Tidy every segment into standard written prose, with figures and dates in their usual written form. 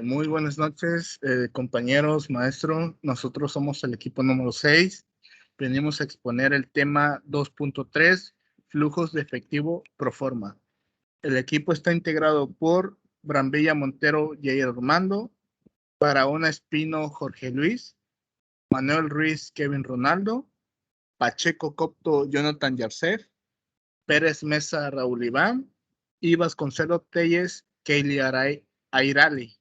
Muy buenas noches, compañeros, maestro. Nosotros somos el equipo número 6. Venimos a exponer el tema 2.3, flujos de efectivo pro forma. El equipo está integrado por Brambilla Montero, Jair Armando, Barahona Espino, Jorge Luis, Manuel Ruiz, Kevin Ronaldo, Pacheco Copto, Jonathan Yarcef, Pérez Mesa, Raúl Iván, y Vasconcelo Telles, Kaylee Airali.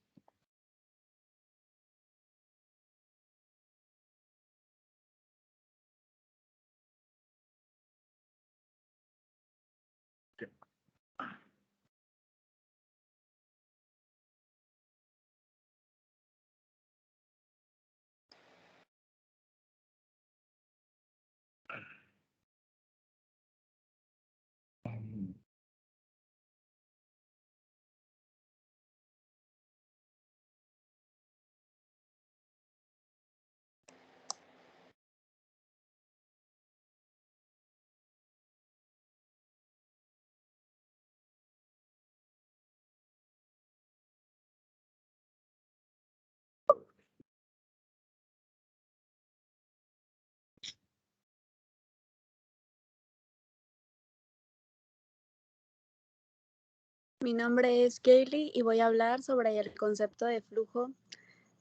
Mi nombre es Kaylee y voy a hablar sobre el concepto de flujo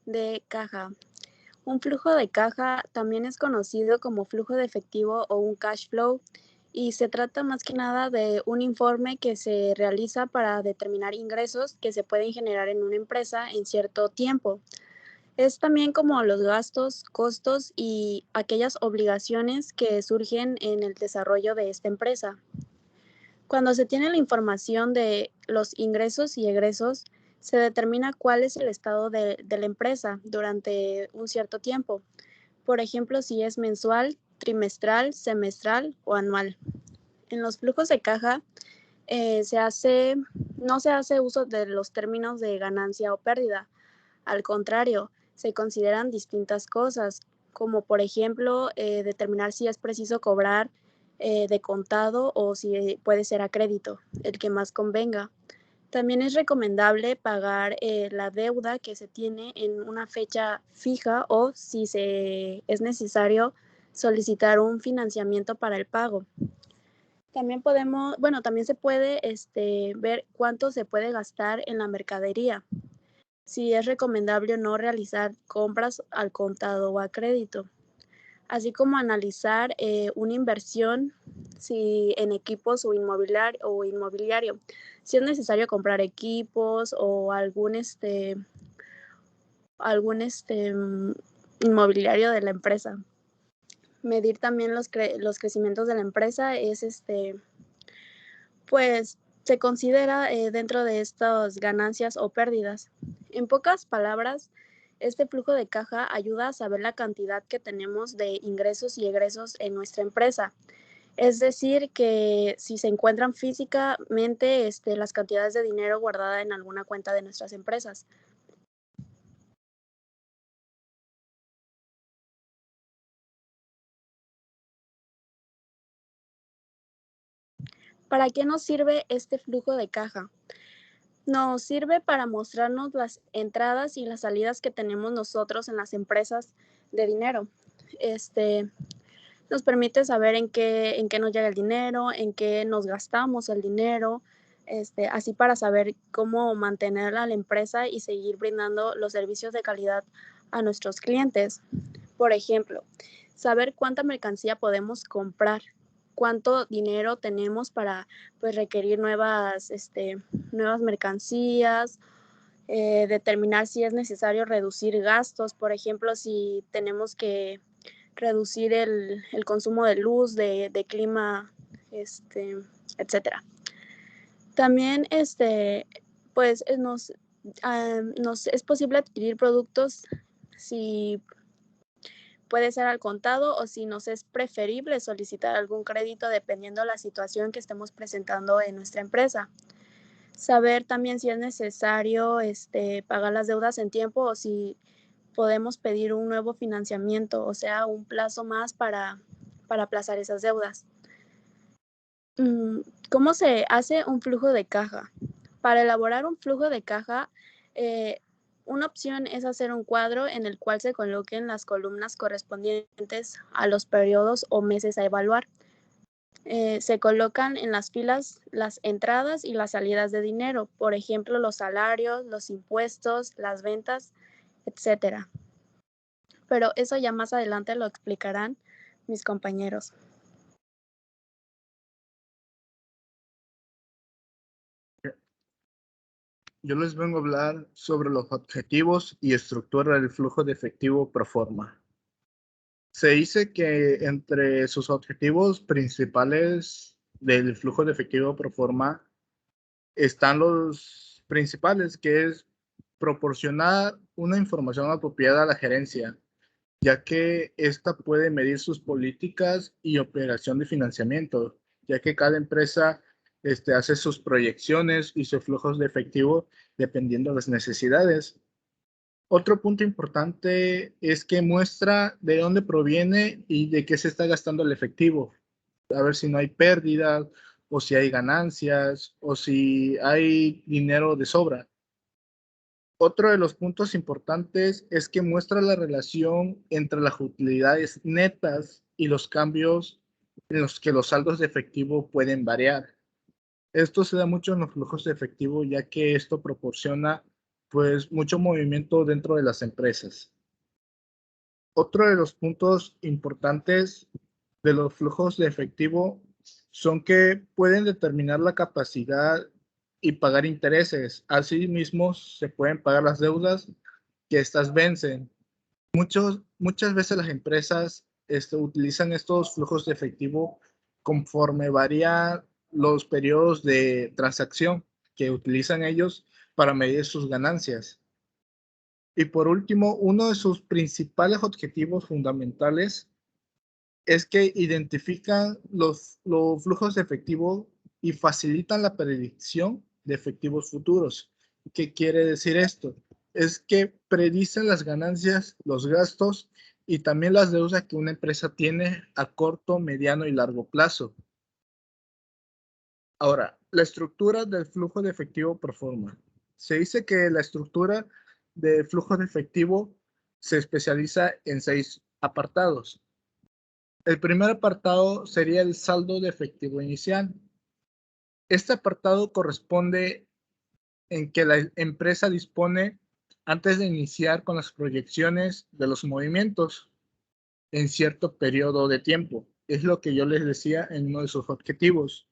de caja. Un flujo de caja también es conocido como flujo de efectivo o un cash flow y se trata más que nada de un informe que se realiza para determinar ingresos que se pueden generar en una empresa en cierto tiempo. Es también como los gastos, costos y aquellas obligaciones que surgen en el desarrollo de esta empresa. Cuando se tiene la información de los ingresos y egresos, se determina cuál es el estado de la empresa durante un cierto tiempo. Por ejemplo, si es mensual, trimestral, semestral o anual. En los flujos de caja no se hace uso de los términos de ganancia o pérdida. Al contrario, se consideran distintas cosas, como por ejemplo determinar si es preciso cobrar de contado o si puede ser a crédito, el que más convenga. También es recomendable pagar la deuda que se tiene en una fecha fija o si es necesario solicitar un financiamiento para el pago. También se puede ver cuánto se puede gastar en la mercadería, si es recomendable o no realizar compras al contado o a crédito, así como analizar una inversión si en equipos o inmobiliario, si es necesario comprar equipos o algún inmobiliario de la empresa. Medir también los crecimientos de la empresa pues se considera dentro de estas ganancias o pérdidas. En pocas palabras, este flujo de caja ayuda a saber la cantidad que tenemos de ingresos y egresos en nuestra empresa. Es decir, que si se encuentran físicamente las cantidades de dinero guardada en alguna cuenta de nuestras empresas. ¿Para qué nos sirve este flujo de caja? Nos sirve para mostrarnos las entradas y las salidas que tenemos nosotros en las empresas de dinero. Nos permite saber en qué nos llega el dinero, en qué nos gastamos el dinero, así para saber cómo mantener a la empresa y seguir brindando los servicios de calidad a nuestros clientes. Por ejemplo, saber cuánta mercancía podemos comprar, cuánto dinero tenemos para pues, requerir nuevas mercancías, determinar si es necesario reducir gastos, por ejemplo, si tenemos que reducir el consumo de luz, de clima, etcétera. También pues nos es posible adquirir productos si puede ser al contado o si nos es preferible solicitar algún crédito dependiendo de la situación que estemos presentando en nuestra empresa. Saber también si es necesario pagar las deudas en tiempo o si podemos pedir un nuevo financiamiento, o sea, un plazo más para aplazar esas deudas. ¿Cómo se hace un flujo de caja? Para elaborar un flujo de caja, Una opción es hacer un cuadro en el cual se coloquen las columnas correspondientes a los periodos o meses a evaluar. Se colocan en las filas las entradas y las salidas de dinero, por ejemplo, los salarios, los impuestos, las ventas, etcétera. Pero eso ya más adelante lo explicarán mis compañeros. Yo les vengo a hablar sobre los objetivos y estructura del flujo de efectivo pro forma. Se dice que entre sus objetivos principales del flujo de efectivo pro forma están los principales, que es proporcionar una información apropiada a la gerencia, ya que ésta puede medir sus políticas y operación de financiamiento, ya que cada empresa hace sus proyecciones y sus flujos de efectivo dependiendo de las necesidades. Otro punto importante es que muestra de dónde proviene y de qué se está gastando el efectivo. A ver si no hay pérdidas o si hay ganancias o si hay dinero de sobra. Otro de los puntos importantes es que muestra la relación entre las utilidades netas y los cambios en los que los saldos de efectivo pueden variar. Esto se da mucho en los flujos de efectivo, ya que esto proporciona pues mucho movimiento dentro de las empresas. Otro de los puntos importantes de los flujos de efectivo son que pueden determinar la capacidad y pagar intereses. Asimismo, se pueden pagar las deudas que estas vencen. Muchas veces las empresas utilizan estos flujos de efectivo conforme varían los periodos de transacción que utilizan ellos para medir sus ganancias. Y por último, uno de sus principales objetivos fundamentales es que identifican los flujos de efectivo y facilitan la predicción de efectivos futuros. ¿Qué quiere decir esto? Es que predicen las ganancias, los gastos y también las deudas que una empresa tiene a corto, mediano y largo plazo. Ahora, la estructura del flujo de efectivo pro forma. Se dice que la estructura del flujo de efectivo se especializa en 6 apartados. El primer apartado sería el saldo de efectivo inicial. Este apartado corresponde en que la empresa dispone antes de iniciar con las proyecciones de los movimientos en cierto periodo de tiempo. Es lo que yo les decía en uno de sus objetivos.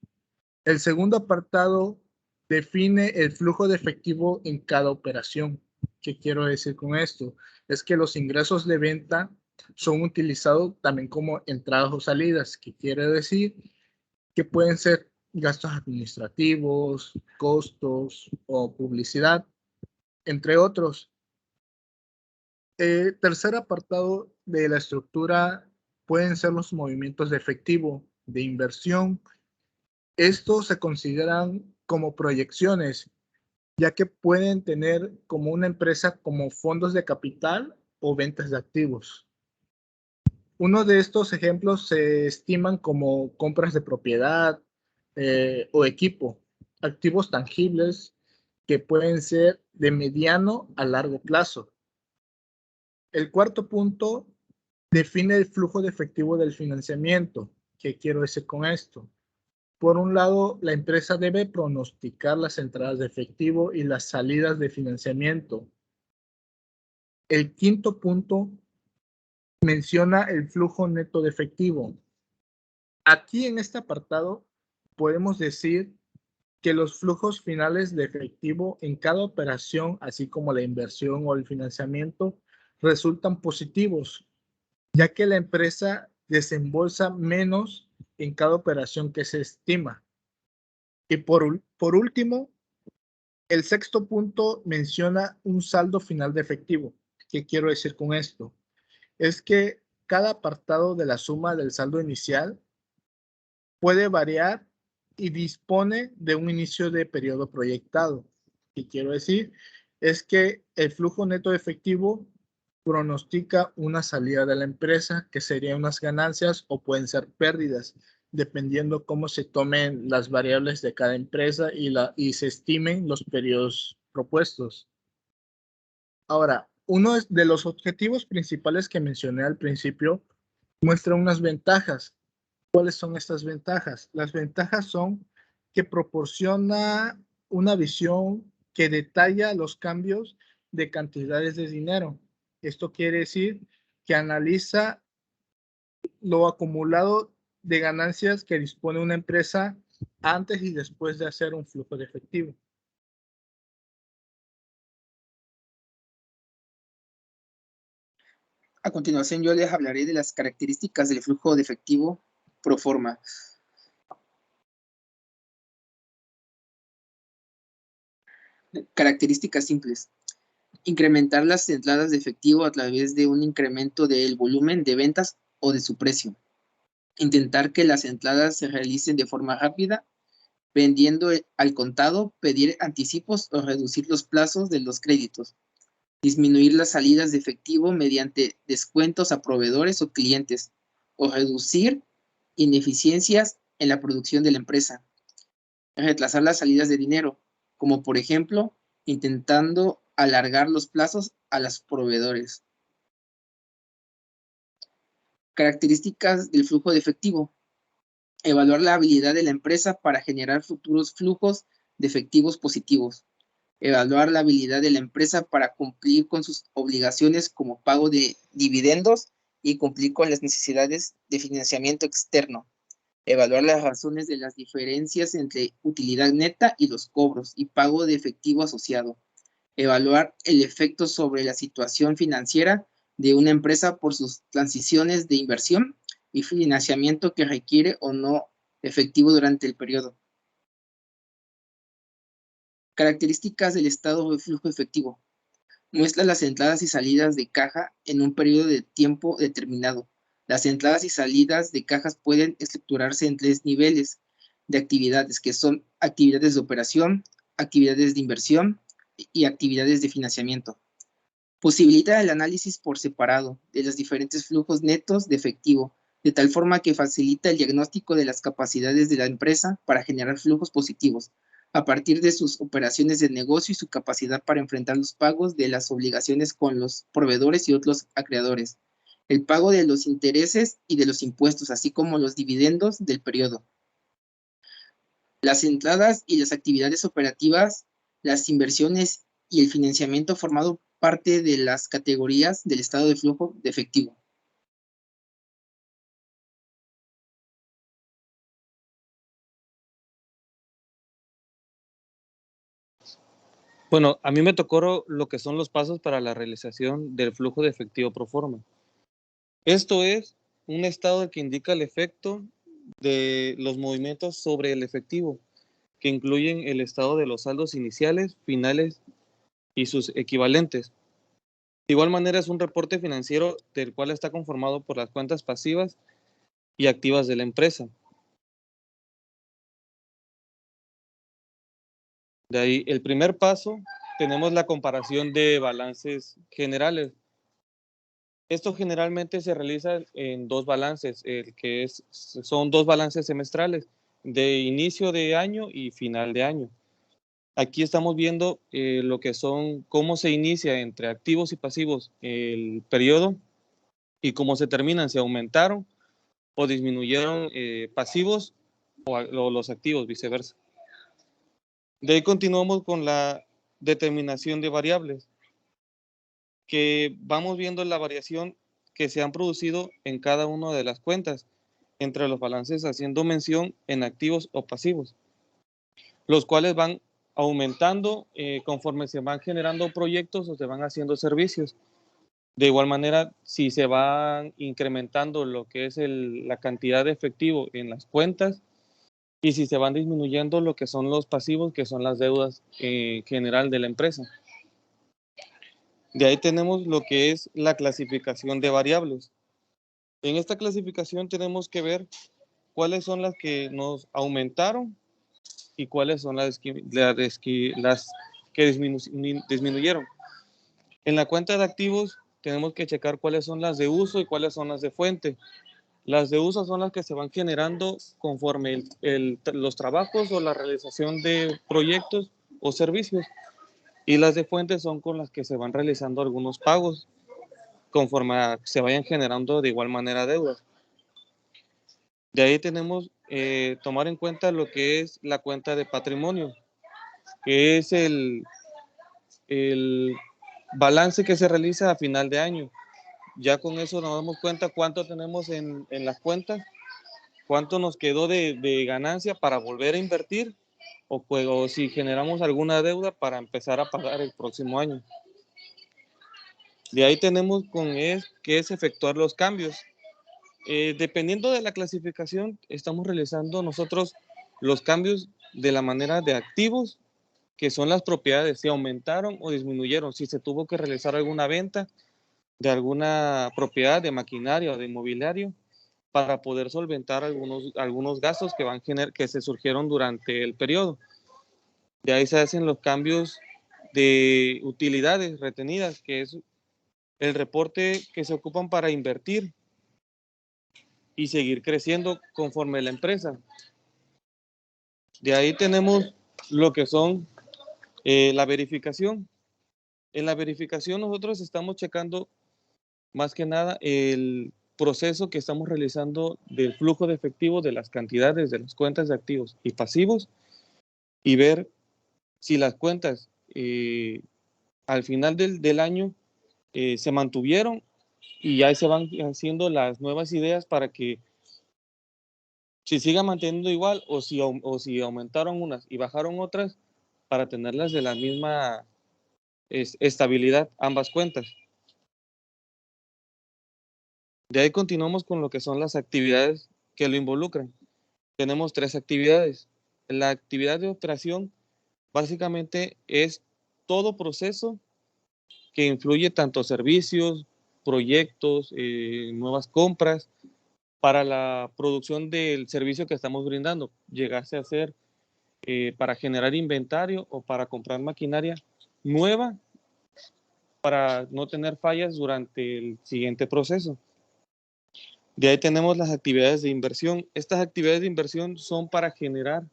El segundo apartado define el flujo de efectivo en cada operación. ¿Qué quiero decir con esto? Es que los ingresos de venta son utilizados también como entradas o salidas, que quiere decir que pueden ser gastos administrativos, costos o publicidad, entre otros. Tercer apartado de la estructura pueden ser los movimientos de efectivo, de inversión. Estos se consideran como proyecciones, ya que pueden tener como una empresa como fondos de capital o ventas de activos. Uno de estos ejemplos se estiman como compras de propiedad o equipo, activos tangibles que pueden ser de mediano a largo plazo. El cuarto punto define el flujo de efectivo del financiamiento. ¿Qué quiero decir con esto? Por un lado, la empresa debe pronosticar las entradas de efectivo y las salidas de financiamiento. El quinto punto menciona el flujo neto de efectivo. Aquí en este apartado podemos decir que los flujos finales de efectivo en cada operación, así como la inversión o el financiamiento, resultan positivos, ya que la empresa desembolsa menos en cada operación que se estima. Y por último, el sexto punto menciona un saldo final de efectivo. ¿Qué quiero decir con esto? Es que cada apartado de la suma del saldo inicial puede variar y dispone de un inicio de periodo proyectado. ¿Qué quiero decir? Es que el flujo neto de efectivo pronostica una salida de la empresa que serían unas ganancias o pueden ser pérdidas, dependiendo cómo se tomen las variables de cada empresa y se estimen los periodos propuestos. Ahora, uno de los objetivos principales que mencioné al principio muestra unas ventajas. ¿Cuáles son estas ventajas? Las ventajas son que proporciona una visión que detalla los cambios de cantidades de dinero. Esto quiere decir que analiza lo acumulado de ganancias que dispone una empresa antes y después de hacer un flujo de efectivo. A continuación, yo les hablaré de las características del flujo de efectivo pro forma. Características simples. Incrementar las entradas de efectivo a través de un incremento del volumen de ventas o de su precio. Intentar que las entradas se realicen de forma rápida, vendiendo al contado, pedir anticipos o reducir los plazos de los créditos. Disminuir las salidas de efectivo mediante descuentos a proveedores o clientes, o reducir ineficiencias en la producción de la empresa. Retrasar las salidas de dinero, como por ejemplo, intentando alargar los plazos a los proveedores. Características del flujo de efectivo. Evaluar la habilidad de la empresa para generar futuros flujos de efectivos positivos. Evaluar la habilidad de la empresa para cumplir con sus obligaciones como pago de dividendos y cumplir con las necesidades de financiamiento externo. Evaluar las razones de las diferencias entre utilidad neta y los cobros y pago de efectivo asociado. Evaluar el efecto sobre la situación financiera de una empresa por sus transiciones de inversión y financiamiento que requiere o no efectivo durante el periodo. Características del estado de flujo efectivo. Muestra las entradas y salidas de caja en un periodo de tiempo determinado. Las entradas y salidas de cajas pueden estructurarse en 3 niveles de actividades, que son actividades de operación, actividades de inversión y actividades de financiamiento. Posibilita el análisis por separado de los diferentes flujos netos de efectivo, de tal forma que facilita el diagnóstico de las capacidades de la empresa para generar flujos positivos, a partir de sus operaciones de negocio y su capacidad para enfrentar los pagos de las obligaciones con los proveedores y otros acreedores, el pago de los intereses y de los impuestos, así como los dividendos del periodo. Las entradas y las actividades operativas, las inversiones y el financiamiento formado parte de las categorías del estado de flujo de efectivo. Bueno, a mí me tocó lo que son los pasos para la realización del flujo de efectivo pro forma. Esto es un estado que indica el efecto de los movimientos sobre el efectivo, que incluyen el estado de los saldos iniciales, finales y sus equivalentes. De igual manera, es un reporte financiero del cual está conformado por las cuentas pasivas y activas de la empresa. De ahí, el primer paso, tenemos la comparación de balances generales. Esto generalmente se realiza en 2 balances, son 2 balances semestrales, de inicio de año y final de año. Aquí estamos viendo lo que son, cómo se inicia entre activos y pasivos el periodo y cómo se terminan, si aumentaron o disminuyeron pasivos o los activos, viceversa. De ahí continuamos con la determinación de variables, que vamos viendo la variación que se han producido en cada una de las cuentas entre los balances, haciendo mención en activos o pasivos, los cuales van aumentando conforme se van generando proyectos o se van haciendo servicios. De igual manera, si se van incrementando lo que es la cantidad de efectivo en las cuentas y si se van disminuyendo lo que son los pasivos, que son las deudas general de la empresa. De ahí tenemos lo que es la clasificación de variables. En esta clasificación tenemos que ver cuáles son las que nos aumentaron y cuáles son las que disminuyeron. En la cuenta de activos tenemos que checar cuáles son las de uso y cuáles son las de fuente. Las de uso son las que se van generando conforme los trabajos o la realización de proyectos o servicios. y las de fuentes son con las que se van realizando algunos pagos conforme se vayan generando de igual manera deudas. De ahí tenemos tomar en cuenta lo que es la cuenta de patrimonio, que es el balance que se realiza a final de año. Ya con eso nos damos cuenta cuánto tenemos en las cuentas, cuánto nos quedó de ganancia para volver a invertir o si generamos alguna deuda para empezar a pagar el próximo año. De ahí tenemos que es efectuar los cambios. Dependiendo de la clasificación, estamos realizando nosotros los cambios de la manera de activos, que son las propiedades, si aumentaron o disminuyeron, si se tuvo que realizar alguna venta de alguna propiedad de maquinaria o de inmobiliario para poder solventar algunos gastos que se surgieron durante el periodo. De ahí se hacen los cambios de utilidades retenidas, que es el reporte que se ocupan para invertir y seguir creciendo conforme la empresa. De ahí tenemos lo que son la verificación. En la verificación nosotros estamos checando más que nada el proceso que estamos realizando del flujo de efectivo de las cantidades de las cuentas de activos y pasivos y ver si las cuentas al final del año se mantuvieron y ya se van haciendo las nuevas ideas para que si siga manteniendo igual o si aumentaron unas y bajaron otras para tenerlas de la misma estabilidad ambas cuentas. De ahí continuamos con lo que son las actividades que lo involucran. Tenemos 3 actividades. La actividad de operación básicamente es todo proceso que influye tanto servicios, proyectos, nuevas compras para la producción del servicio que estamos brindando. Llegase a ser para generar inventario o para comprar maquinaria nueva para no tener fallas durante el siguiente proceso. De ahí tenemos las actividades de inversión. Estas actividades de inversión son para generar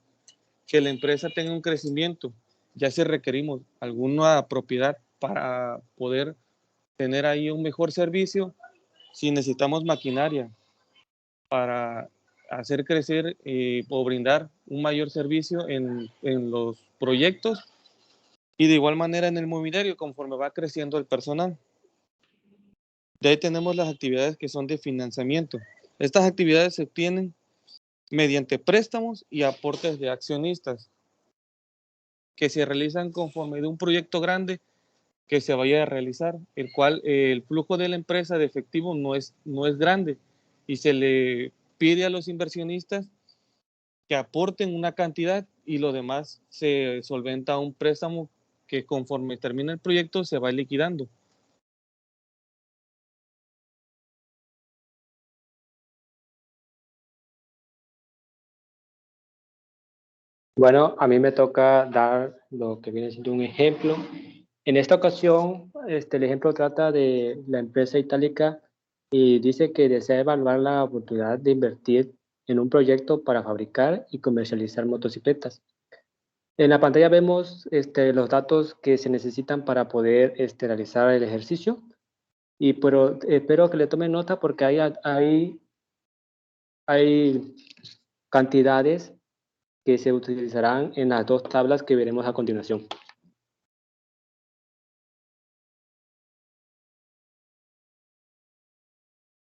que la empresa tenga un crecimiento, ya si requerimos alguna propiedad para poder tener ahí un mejor servicio, si necesitamos maquinaria para hacer crecer o brindar un mayor servicio en los proyectos y de igual manera en el mobiliario conforme va creciendo el personal. De ahí tenemos las actividades que son de financiamiento. Estas actividades se obtienen mediante préstamos y aportes de accionistas que se realizan conforme de un proyecto grande que se vaya a realizar, el cual el flujo de la empresa de efectivo no es grande y se le pide a los inversionistas que aporten una cantidad y lo demás se solventa a un préstamo que conforme termina el proyecto se va liquidando. Bueno, a mí me toca dar lo que viene siendo un ejemplo. En esta ocasión, el ejemplo trata de la empresa itálica y dice que desea evaluar la oportunidad de invertir en un proyecto para fabricar y comercializar motocicletas. En la pantalla vemos los datos que se necesitan para poder realizar el ejercicio, pero espero que le tomen nota porque hay cantidades que se utilizarán en las 2 tablas que veremos a continuación.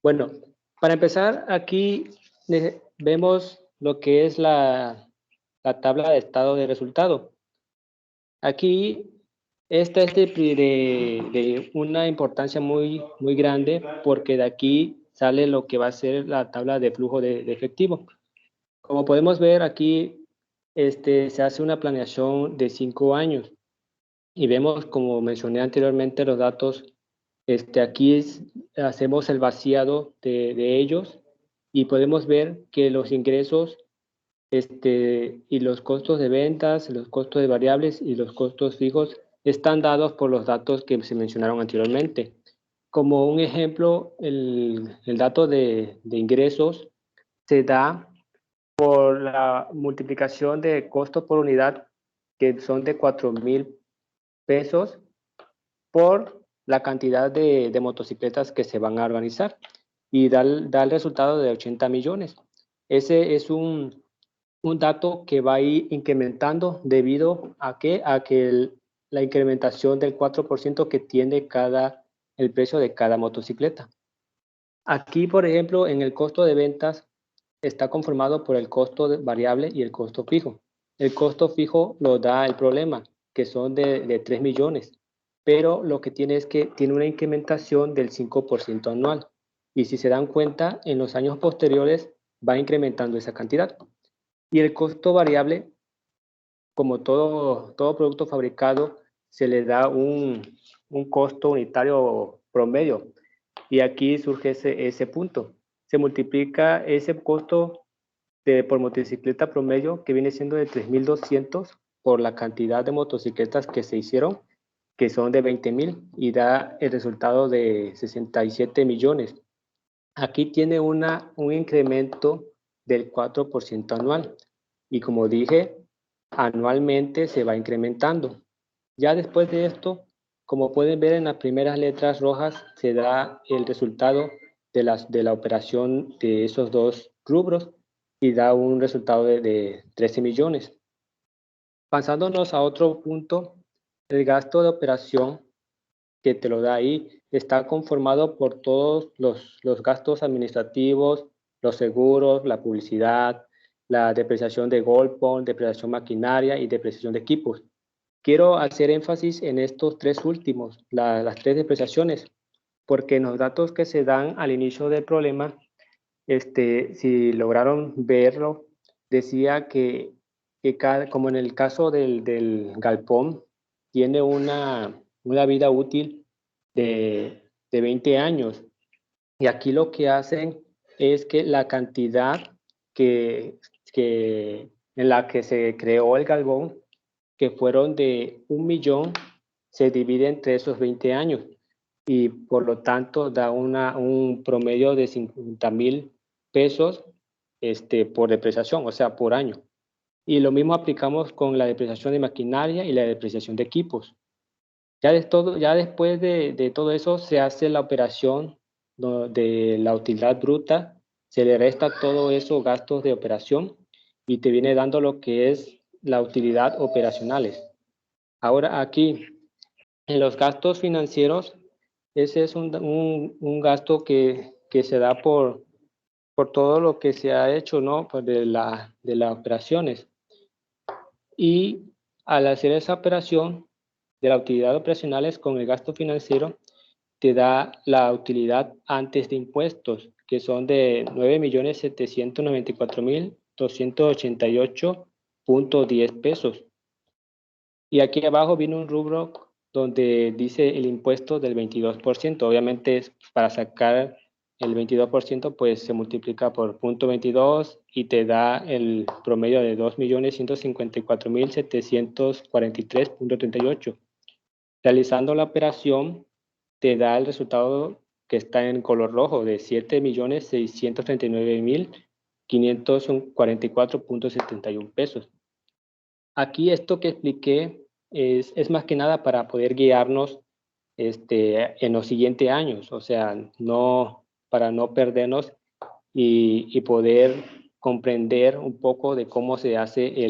Bueno, para empezar, aquí vemos lo que es la tabla de estado de resultado. Aquí, esta es de una importancia muy grande porque de aquí sale lo que va a ser la tabla de flujo de efectivo. Como podemos ver aquí, se hace una planeación de 5 años y vemos, como mencioné anteriormente, los datos. Aquí hacemos el vaciado de ellos y podemos ver que los ingresos y los costos de ventas, los costos de variables y los costos fijos están dados por los datos que se mencionaron anteriormente. Como un ejemplo, el dato de ingresos se da por la multiplicación de costos por unidad, que son de 4,000 pesos por la cantidad de motocicletas que se van a organizar y da el resultado de 80 millones. Ese es un dato que va a ir incrementando debido a que la incrementación del 4% que tiene el precio de cada motocicleta. Aquí, por ejemplo, en el costo de ventas está conformado por el costo variable y el costo fijo. El costo fijo lo da el problema, que son de 3 millones, pero lo que tiene es que tiene una incrementación del 5% anual. Y si se dan cuenta, en los años posteriores va incrementando esa cantidad. Y el costo variable, como todo producto fabricado, se le da un costo unitario promedio. Y aquí surge ese punto. Se multiplica ese costo por motocicleta promedio, que viene siendo de 3.200 por la cantidad de motocicletas que se hicieron, que son de 20.000, y da el resultado de 67 millones. Aquí tiene un incremento del 4% anual. Y como dije, anualmente se va incrementando. Ya después de esto, como pueden ver en las primeras letras rojas, se da el resultado de la operación de esos dos rubros y da un resultado de 13 millones. Pasándonos a otro punto, el gasto de operación que te lo da ahí está conformado por todos los gastos administrativos, los seguros, la publicidad, la depreciación de Goldbond, depreciación maquinaria y depreciación de equipos. Quiero hacer énfasis en estos tres últimos, las tres depreciaciones, porque en los datos que se dan al inicio del problema, si lograron verlo, decía que como en el caso del galpón, tiene una vida útil de 20 años. Y aquí lo que hacen es que la cantidad en la que se creó el galpón, que fueron de 1 millón, se divide entre esos 20 años y por lo tanto da un promedio de 50,000 pesos por depreciación, o sea, por año. Y lo mismo aplicamos con la depreciación de maquinaria y la depreciación de equipos. Ya después de todo eso se hace la operación de la utilidad bruta, se le resta todo esos gastos de operación y te viene dando lo que es la utilidad operacionales. Ahora aquí, en los gastos financieros, ese es un gasto que se da por todo lo que se ha hecho, ¿no? Pues de las operaciones. Y al hacer esa operación de la utilidad operacionales con el gasto financiero, te da la utilidad antes de impuestos, que son de 9.794.288.10 pesos. Y aquí abajo viene un rubro donde dice el impuesto del 22%. Obviamente, para sacar el 22%, pues se multiplica por 0.22 y te da el promedio de 2.154.743.38. Realizando la operación, te da el resultado que está en color rojo de 7.639.544.71 pesos. Aquí esto que expliqué es más que nada para poder guiarnos en los siguientes años, o sea, para no perdernos y poder comprender un poco de cómo se hace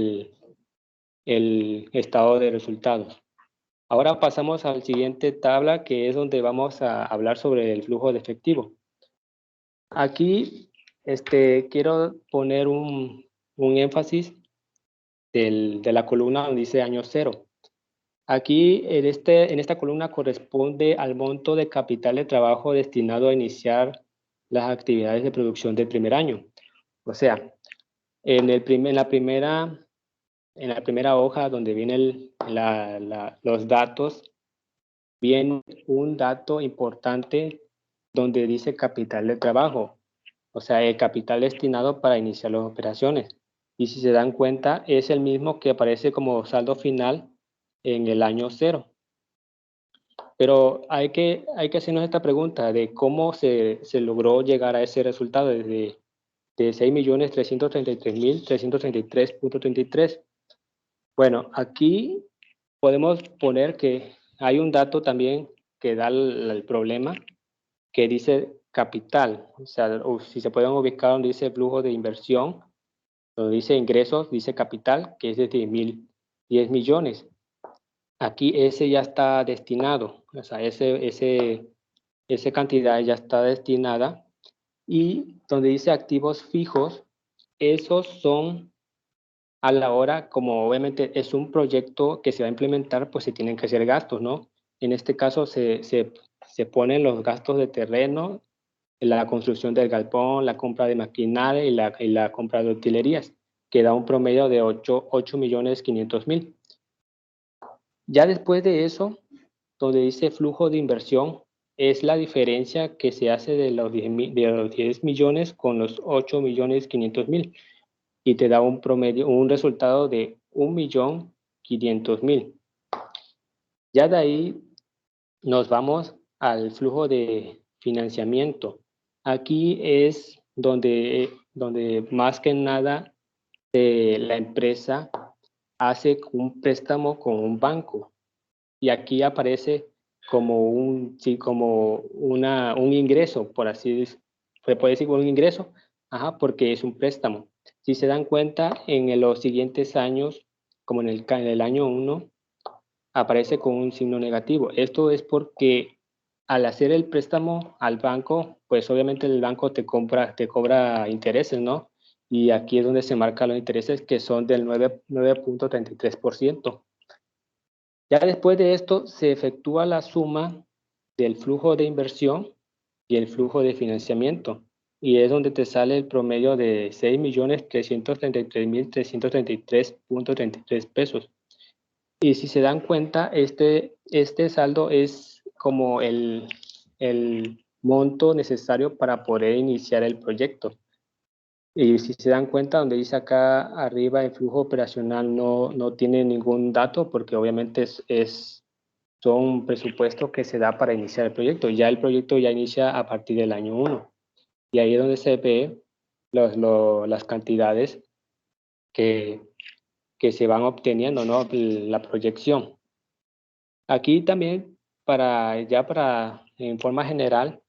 el estado de resultados. Ahora pasamos a la siguiente tabla, que es donde vamos a hablar sobre el flujo de efectivo. Aquí quiero poner un énfasis de la columna donde dice año cero. Aquí en esta columna corresponde al monto de capital de trabajo destinado a iniciar las actividades de producción del primer año. O sea, en la primera hoja donde vienen los datos, viene un dato importante donde dice capital de trabajo, o sea, el capital destinado para iniciar las operaciones. Y si se dan cuenta, es el mismo que aparece como saldo final en el año cero. Pero hay que hacernos esta pregunta de cómo se logró llegar a ese resultado de 6.333.333.33. Bueno, aquí podemos poner que hay un dato también que da el problema, que dice capital. O sea, si se pueden ubicar donde dice flujo de inversión, donde dice ingresos, dice capital, que es de 10 millones. Aquí ese ya está destinado, o sea, esa cantidad ya está destinada. Y donde dice activos fijos, esos son a la hora, como obviamente es un proyecto que se va a implementar, pues se tienen que hacer gastos, ¿no? En este caso se ponen los gastos de terreno, la construcción del galpón, la compra de maquinaria y la compra de utilerías, que da un promedio de 8.500.000. Ya después de eso, donde dice flujo de inversión, es la diferencia que se hace de los 10 millones con los 8.500.000 y te da un promedio, un resultado de 1.500.000. Ya de ahí nos vamos al flujo de financiamiento. Aquí es donde más que nada la empresa hace un préstamo con un banco y aquí aparece como un ingreso, por así decirlo. Se puede decir un ingreso, porque es un préstamo. Si se dan cuenta, en los siguientes años, como en el año 1, aparece con un signo negativo. Esto es porque al hacer el préstamo al banco, pues obviamente el banco te cobra intereses, ¿no? Y aquí es donde se marcan los intereses que son del 9.33%. Ya después de esto se efectúa la suma del flujo de inversión y el flujo de financiamiento. Y es donde te sale el promedio de 6.333.333.33 pesos. Y si se dan cuenta, este saldo es como el monto necesario para poder iniciar el proyecto. Y si se dan cuenta, donde dice acá arriba el flujo operacional no tiene ningún dato porque obviamente son presupuestos que se da para iniciar el proyecto. Ya el proyecto ya inicia a partir del año 1. Y ahí es donde se ve las cantidades que se van obteniendo, ¿no? La proyección. Aquí también, en forma general,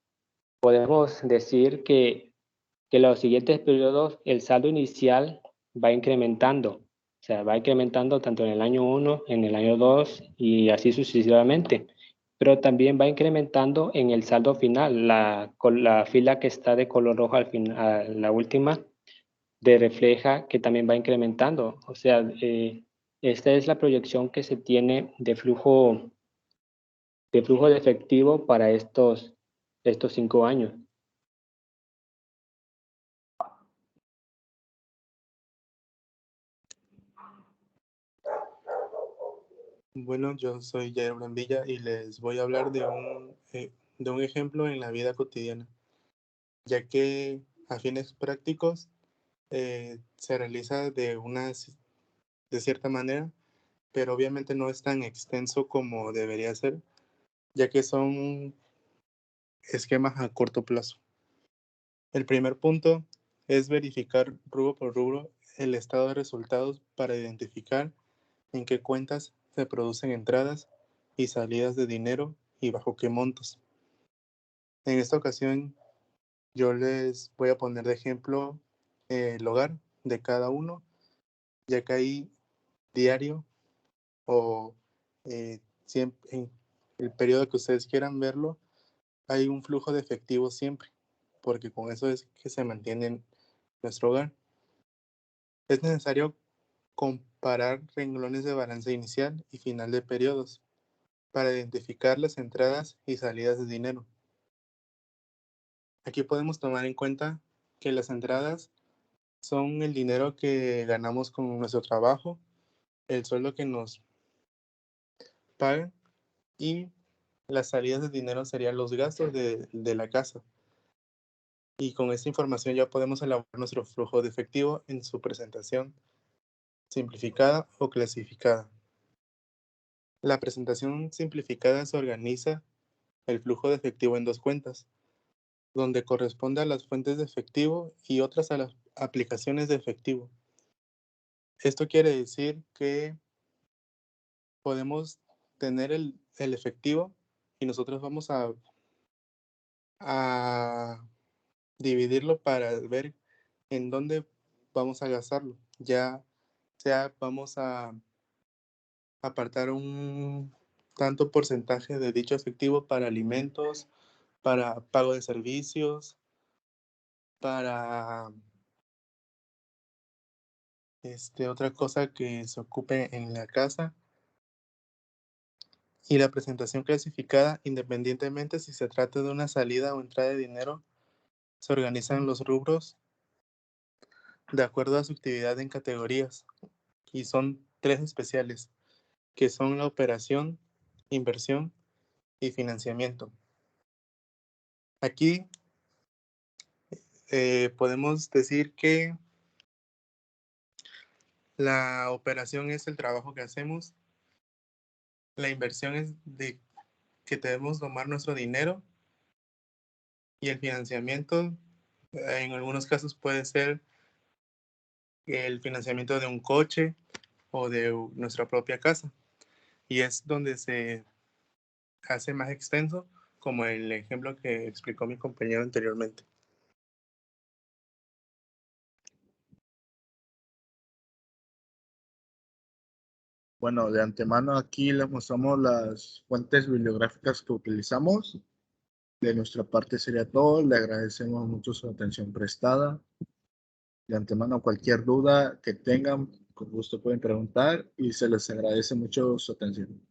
podemos decir que los siguientes periodos el saldo inicial va incrementando. O sea, va incrementando tanto en el año 1, en el año 2 y así sucesivamente. Pero también va incrementando en el saldo final. La fila que está de color rojo al final, la última, refleja que también va incrementando. O sea, esta es la proyección que se tiene de flujo de efectivo para estos 5 años. Bueno, yo soy Jair Brambilla y les voy a hablar de un ejemplo en la vida cotidiana, ya que a fines prácticos se realiza de cierta manera, pero obviamente no es tan extenso como debería ser, ya que son esquemas a corto plazo. El primer punto es verificar rubro por rubro el estado de resultados para identificar en qué cuentas se producen entradas y salidas de dinero y bajo qué montos. En esta ocasión yo les voy a poner de ejemplo el hogar de cada uno, ya que ahí diario o siempre, en el periodo que ustedes quieran verlo, hay un flujo de efectivo siempre, porque con eso es que se mantiene nuestro hogar. Es necesario comparar renglones de balance inicial y final de periodos para identificar las entradas y salidas de dinero. Aquí podemos tomar en cuenta que las entradas son el dinero que ganamos con nuestro trabajo, el sueldo que nos pagan, y las salidas de dinero serían los gastos de la casa. Y con esta información ya podemos elaborar nuestro flujo de efectivo en su presentación simplificada o clasificada. La presentación simplificada se organiza el flujo de efectivo en dos cuentas, donde corresponde a las fuentes de efectivo y otras a las aplicaciones de efectivo. Esto quiere decir que podemos tener el efectivo y nosotros vamos a dividirlo para ver en dónde vamos a gastarlo. Ya sea vamos a apartar un tanto porcentaje de dicho efectivo para alimentos, para pago de servicios, para otra cosa que se ocupe en la casa. Y la presentación clasificada, independientemente si se trata de una salida o entrada de dinero, se organizan los rubros de acuerdo a su actividad en categorías. Y son 3 especiales, que son la operación, inversión y financiamiento. Aquí podemos decir que la operación es el trabajo que hacemos, la inversión es de que debemos tomar nuestro dinero y el financiamiento en algunos casos puede ser el financiamiento de un coche o de nuestra propia casa, y es donde se hace más extenso, como el ejemplo que explicó mi compañero anteriormente. Bueno, de antemano aquí les mostramos las fuentes bibliográficas que utilizamos. De nuestra parte sería todo. Le agradecemos mucho su atención prestada. De antemano, cualquier duda que tengan, con gusto pueden preguntar y se les agradece mucho su atención.